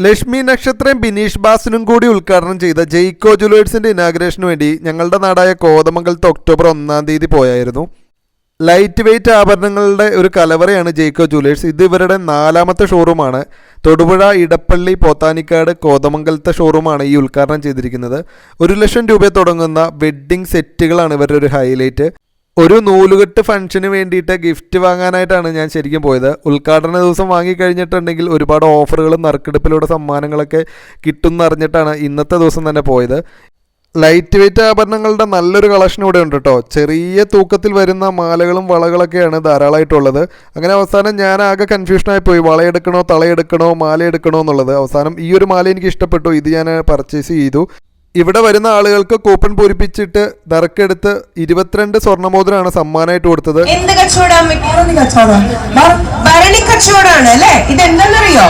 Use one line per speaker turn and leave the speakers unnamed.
ലക്ഷ്മി നക്ഷത്രം ബിനീഷ് ബാസിനും കൂടി ഉദ്ഘാടനം ചെയ്ത ജെയ്ക്കോ ജ്വല്ലേഴ്സിൻ്റെ ഇനാഗ്രേഷന് വേണ്ടി ഞങ്ങളുടെ നാടായ കോതമംഗലത്ത് ഒക്ടോബർ 1-ാം തീയതി പോയായിരുന്നു. ലൈറ്റ് വെയ്റ്റ് ആഭരണങ്ങളുടെ ഒരു കലവറയാണ് ജെയ്ക്കോ ജ്വല്ലേഴ്സ്. ഇത് ഇവരുടെ 4ാമത്തെ ഷോറൂമാണ്. തൊടുപുഴ, ഇടപ്പള്ളി, പോത്താനിക്കാട്, കോതമംഗലത്തെ ഷോറൂമാണ് ഈ ഉദ്ഘാടനം ചെയ്തിരിക്കുന്നത്. 1 ലക്ഷം രൂപ തുടങ്ങുന്ന വെഡ്ഡിംഗ് സെറ്റുകളാണ് ഇവരുടെ ഒരു ഹൈലൈറ്റ്. ഒരു നൂലുകെട്ട് ഫംഗ്ഷന് വേണ്ടിയിട്ട് ഗിഫ്റ്റ് വാങ്ങാനായിട്ടാണ് ഞാൻ ശരിക്കും പോയത്. ഉദ്ഘാടന ദിവസം വാങ്ങിക്കഴിഞ്ഞിട്ടുണ്ടെങ്കിൽ ഒരുപാട് ഓഫറുകളും നറുക്കെടുപ്പിലൂടെ സമ്മാനങ്ങളൊക്കെ കിട്ടുമെന്നറിഞ്ഞിട്ടാണ് ഇന്നത്തെ ദിവസം തന്നെ പോയത്. ലൈറ്റ് വെയ്റ്റ് ആഭരണങ്ങളുടെ നല്ലൊരു കളക്ഷൻ ഇവിടെ ഉണ്ട് കേട്ടോ. ചെറിയ തൂക്കത്തിൽ വരുന്ന മാലകളും വളകളൊക്കെയാണ് ധാരാളമായിട്ടുള്ളത്. അങ്ങനെ അവസാനം ഞാൻ ആകെ കൺഫ്യൂഷനായി പോയി, വളയെടുക്കണോ തളയെടുക്കണോ മാല എടുക്കണോ എന്നുള്ളത്. അവസാനം ഈ ഒരു മാല എനിക്ക് ഇഷ്ടപ്പെട്ടു, ഇത് ഞാൻ പർച്ചേസ് ചെയ്തു. ഇവിടെ വരുന്ന ആളുകൾക്ക് കൂപ്പൺ പൂരിപ്പിച്ചിട്ട് നറുക്കെടുത്ത് 22 സ്വർണ്ണമോതിരമാണ് സമ്മാനമായിട്ട് കൊടുത്തത്.
എന്ത് കച്ചവടം? ഭരണി കച്ചവടമാണ് അല്ലേ? ഇത് എന്താണെന്നറിയോ?